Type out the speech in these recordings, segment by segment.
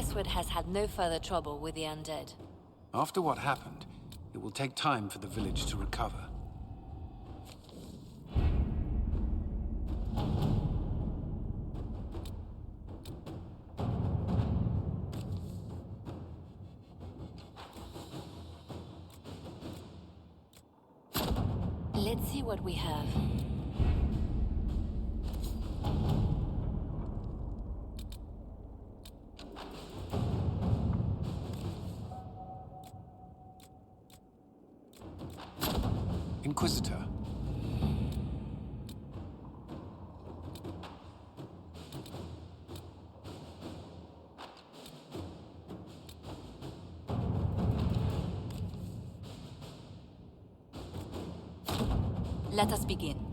Crestwood has had no further trouble with the undead. After what happened, it will take time for the village to recover. Let's see what we have. Inquisitor. Let us begin.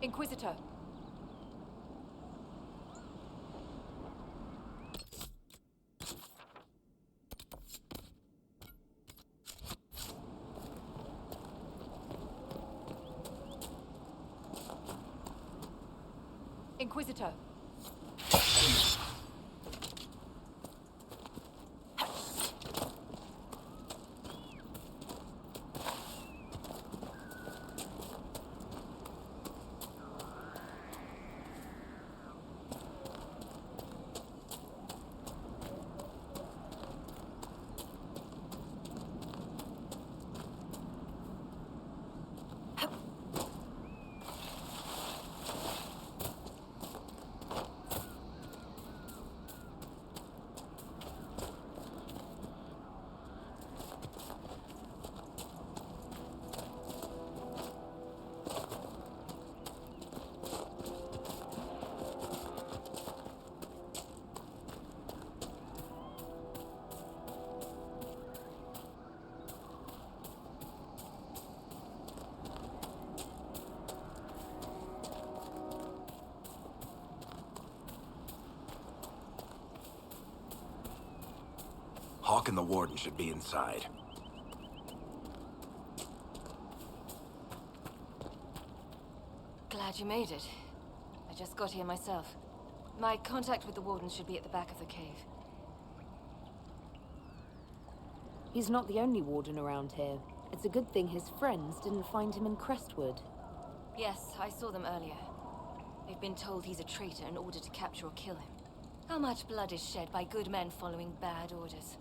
Inquisitor. Inquisitor. Hawk and the Warden should be inside. Glad you made it. I just got here myself. My contact with the Warden should be at the back of the cave. He's not the only Warden around here. It's a good thing his friends didn't find him in Crestwood. Yes, I saw them earlier. They've been told he's a traitor in order to capture or kill him. How much blood is shed by good men following bad orders?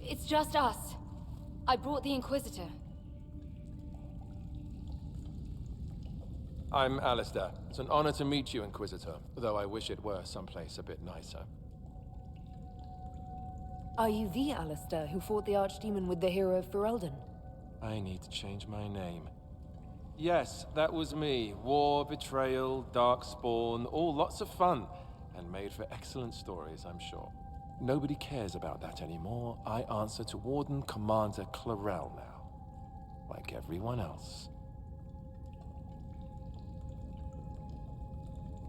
It's just us. I brought the Inquisitor. I'm Alistair. It's an honor to meet you, Inquisitor, though I wish it were someplace a bit nicer. Are you the Alistair who fought the Archdemon with the hero of Ferelden? I need to change my name. Yes, that was me. War, betrayal, darkspawn, all lots of fun, and made for excellent stories, I'm sure. Nobody cares about that anymore. I answer to Warden Commander Clarel now, like everyone else.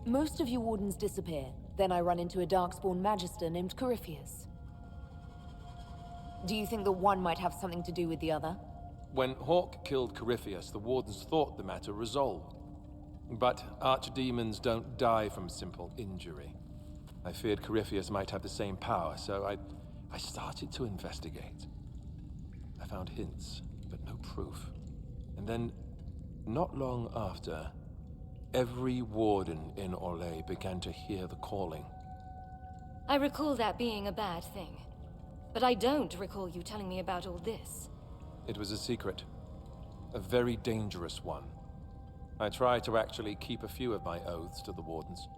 Most of you Wardens disappear. Then I run into a Darkspawn Magister named Corypheus. Do you think that one might have something to do with the other? When Hawk killed Corypheus, the Wardens thought the matter resolved. But archdemons don't die from simple injury. I feared Corypheus might have the same power, so I started to investigate. I found hints, but no proof. And then, not long after, every Warden in Orlais began to hear the calling. I recall that being a bad thing. But I don't recall you telling me about all this. It was a secret. A very dangerous one. I tried to actually keep a few of my oaths to the Wardens.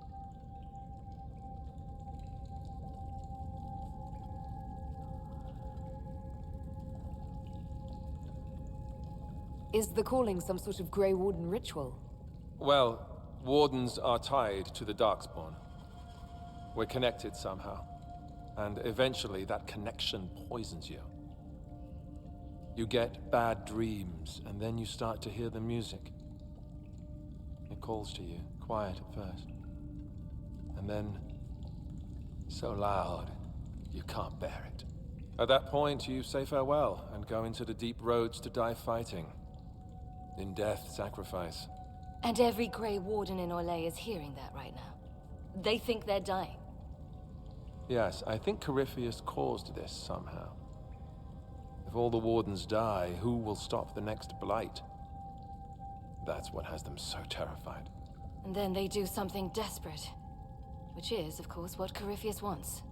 Is the calling some sort of Grey Warden ritual? Well, Wardens are tied to the Darkspawn. We're connected somehow. And eventually that connection poisons you. You get bad dreams, and then you start to hear the music. It calls to you, quiet at first. And then, so loud, you can't bear it. At that point, you say farewell and go into the deep roads to die fighting. In death, sacrifice. And every Grey Warden in Orlais is hearing that right now. They think they're dying. Yes, I think Corypheus caused this somehow. If all the Wardens die, who will stop the next blight? That's what has them so terrified. And then they do something desperate. Which is, of course, what Corypheus wants.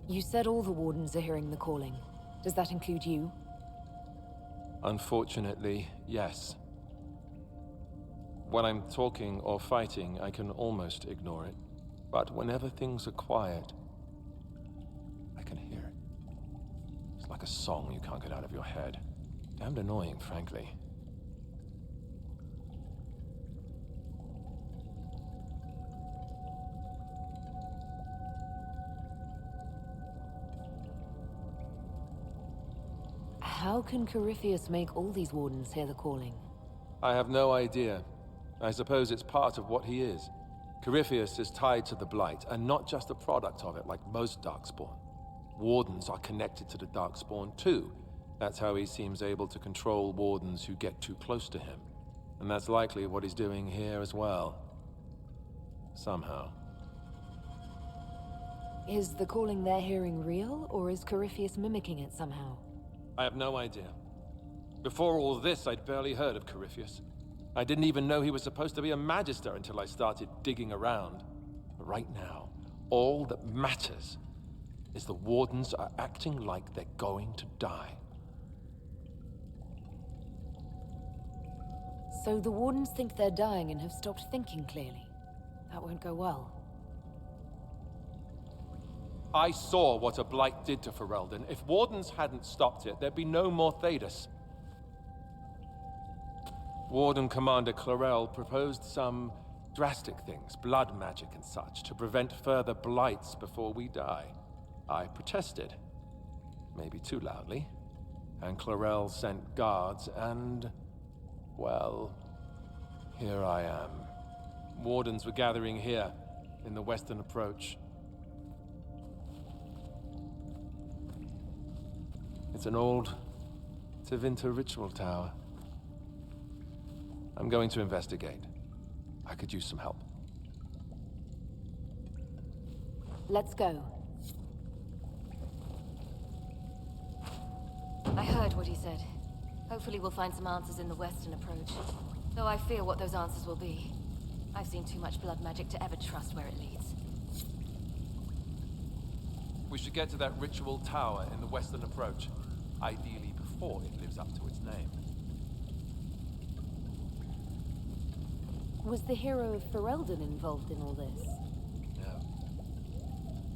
You said all the Wardens are hearing the calling. Does that include you? Unfortunately, yes. When I'm talking or fighting, I can almost ignore it. But whenever things are quiet, I can hear it. It's like a song you can't get out of your head. Damned annoying, frankly. How can Corypheus make all these Wardens hear the calling? I have no idea. I suppose it's part of what he is. Corypheus is tied to the Blight, and not just a product of it like most Darkspawn. Wardens are connected to the Darkspawn too. That's how he seems able to control Wardens who get too close to him. And that's likely what he's doing here as well. Somehow. Is the calling they're hearing real, or is Corypheus mimicking it somehow? I have no idea. Before all this, I'd barely heard of Corypheus. I didn't even know he was supposed to be a Magister until I started digging around. But right now, all that matters is the Wardens are acting like they're going to die. So the Wardens think they're dying and have stopped thinking clearly. That won't go well. I saw what a blight did to Ferelden. If Wardens hadn't stopped it, there'd be no more Thedas. Warden Commander Clarel proposed some drastic things, blood magic and such, to prevent further blights before we die. I protested, maybe too loudly, and Clarel sent guards and, well, here I am. Wardens were gathering here, in the western approach. It's an old Tevinter ritual tower. I'm going to investigate. I could use some help. Let's go. I heard what he said. Hopefully we'll find some answers in the western approach. Though I fear what those answers will be. I've seen too much blood magic to ever trust where it leads. We should get to that ritual tower in the western approach. Ideally before it lives up to its name. Was the hero of Ferelden involved in all this? No.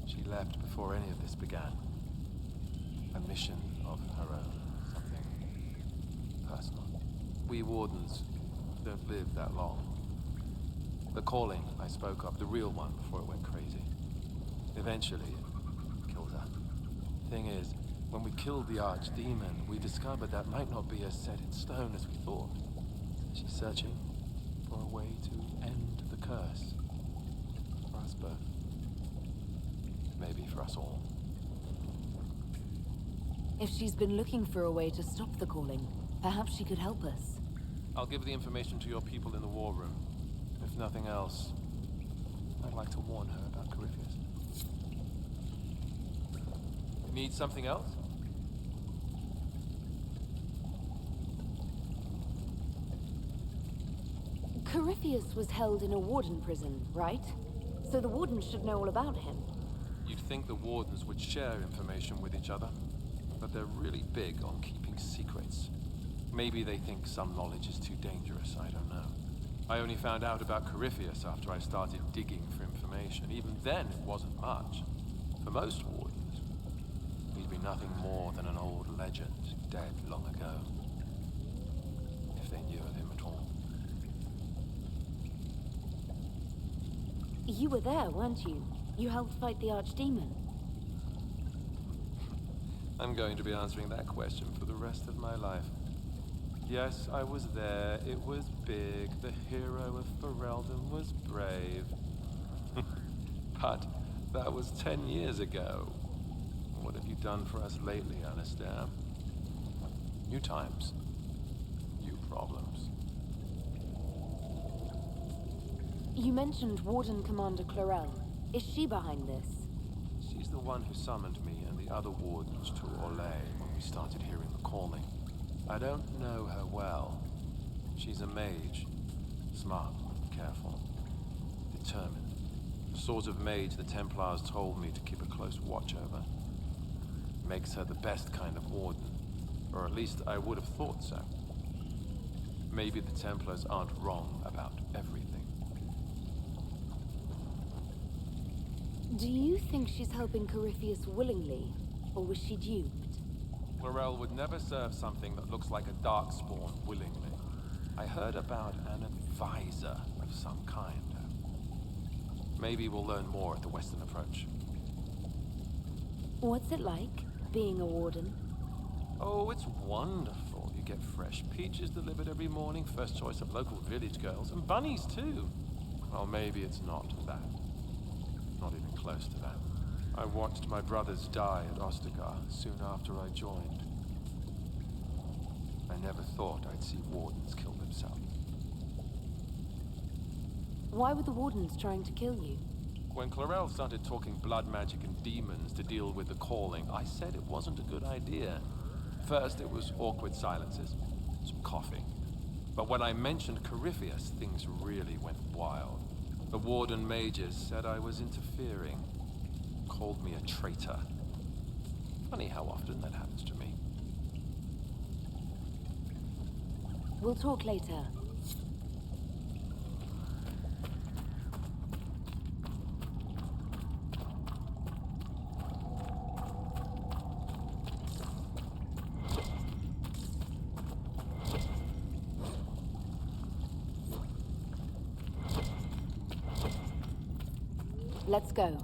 She left before any of this began. A mission of her own. Something personal. We Wardens don't live that long. The calling I spoke of, the real one before it went crazy. Eventually, it killed her. Thing is, when we killed the Archdemon, we discovered that might not be as set in stone as we thought. She's searching for a way to end the curse. For us both. Maybe for us all. If she's been looking for a way to stop the calling, perhaps she could help us. I'll give the information to your people in the war room. If nothing else, I'd like to warn her about Corypheus. Need something else? Corypheus was held in a warden prison, right? So the wardens should know all about him. You'd think the Wardens would share information with each other, but they're really big on keeping secrets. Maybe they think some knowledge is too dangerous, I don't know. I only found out about Corypheus after I started digging for information. Even then, it wasn't much. For most Wardens, he'd be nothing more than an old legend, dead long ago. If they knew of him at all. You were there, weren't you? You helped fight the Archdemon. I'm going to be answering that question for the rest of my life. Yes, I was there. It was big. The hero of Ferelden was brave. But that was 10 years ago. What have you done for us lately, Alistair? New times. New problems. You mentioned Warden Commander Clarel. Is she behind this? She's the one who summoned me and the other Wardens to Orlais when we started hearing the calling. I don't know her well. She's a mage. Smart, careful, determined. The sort of mage the Templars told me to keep a close watch over. Makes her the best kind of warden. Or at least I would have thought so. Maybe the Templars aren't wrong about everything. Do you think she's helping Corypheus willingly, or was she duped? Clarel would never serve something that looks like a darkspawn willingly. I heard about an advisor of some kind. Maybe we'll learn more at the Western Approach. What's it like, being a warden? Oh, it's wonderful. You get fresh peaches delivered every morning, first choice of local village girls, and bunnies too. Well, maybe it's not that. Not even close to that. I watched my brothers die at Ostagar soon after I joined. I never thought I'd see wardens kill themselves. Why were the wardens trying to kill you? When Clarel started talking blood magic and demons to deal with the calling, I said it wasn't a good idea. First, it was awkward silences, some coughing. But when I mentioned Corypheus, things really went wild. The warden mages said I was interfering. Called me a traitor. Funny how often that happens to me. We'll talk later. Let's go.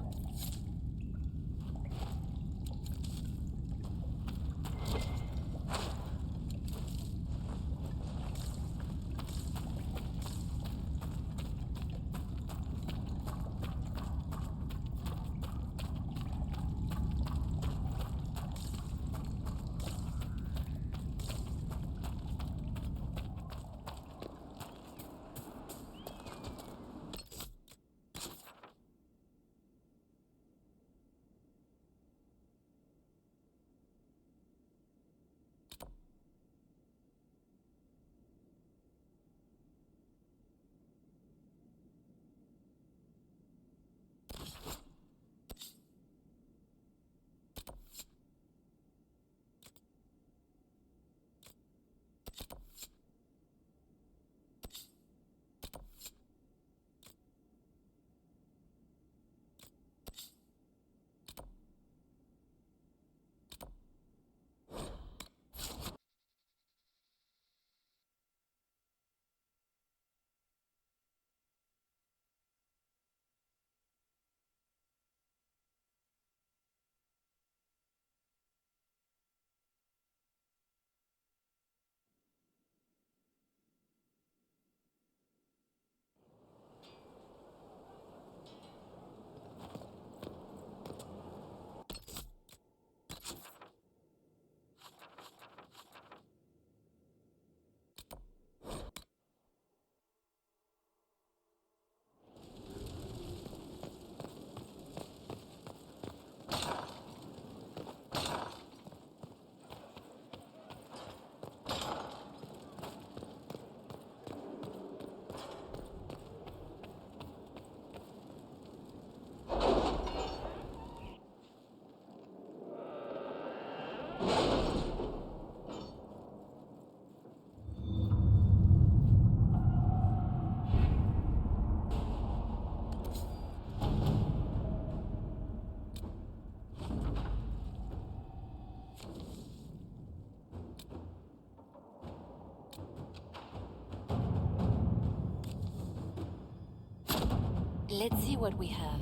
Let's see what we have.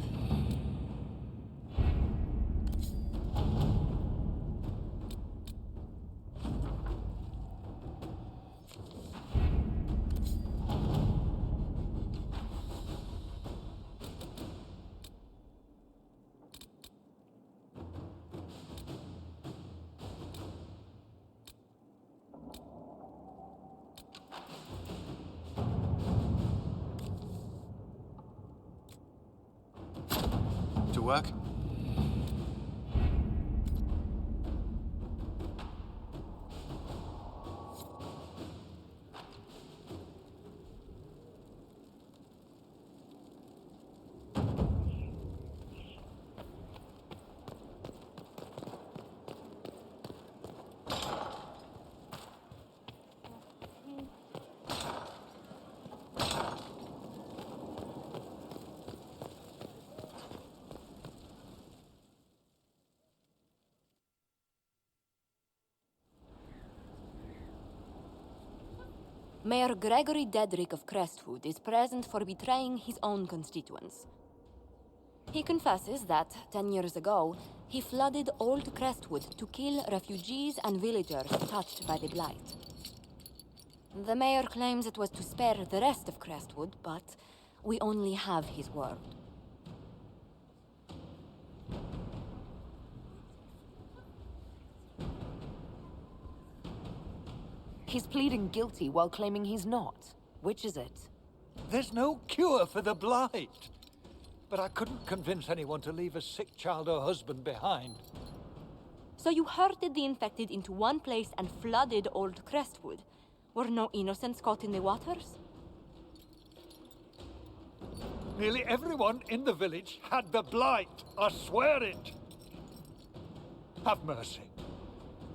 To work? Mayor Gregory Dedrick of Crestwood is present for betraying his own constituents. He confesses that, 10 years ago, he flooded Old Crestwood to kill refugees and villagers touched by the Blight. The mayor claims it was to spare the rest of Crestwood, but we only have his word. He's pleading guilty while claiming he's not. Which is it? There's no cure for the Blight. But I couldn't convince anyone to leave a sick child or husband behind. So you herded the infected into one place and flooded Old Crestwood. Were no innocents caught in the waters? Nearly everyone in the village had the Blight. I swear it. Have mercy.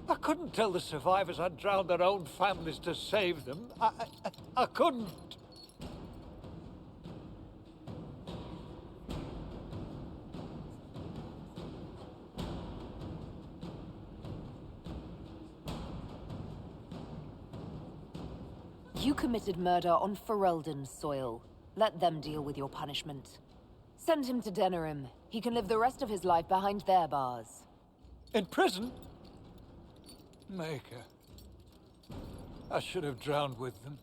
I couldn't tell the survivors I'd drowned their own families to save them. I couldn't. You committed murder on Ferelden's soil. Let them deal with your punishment. Send him to Denerim. He can live the rest of his life behind their bars. In prison? Maker. I should have drowned with them.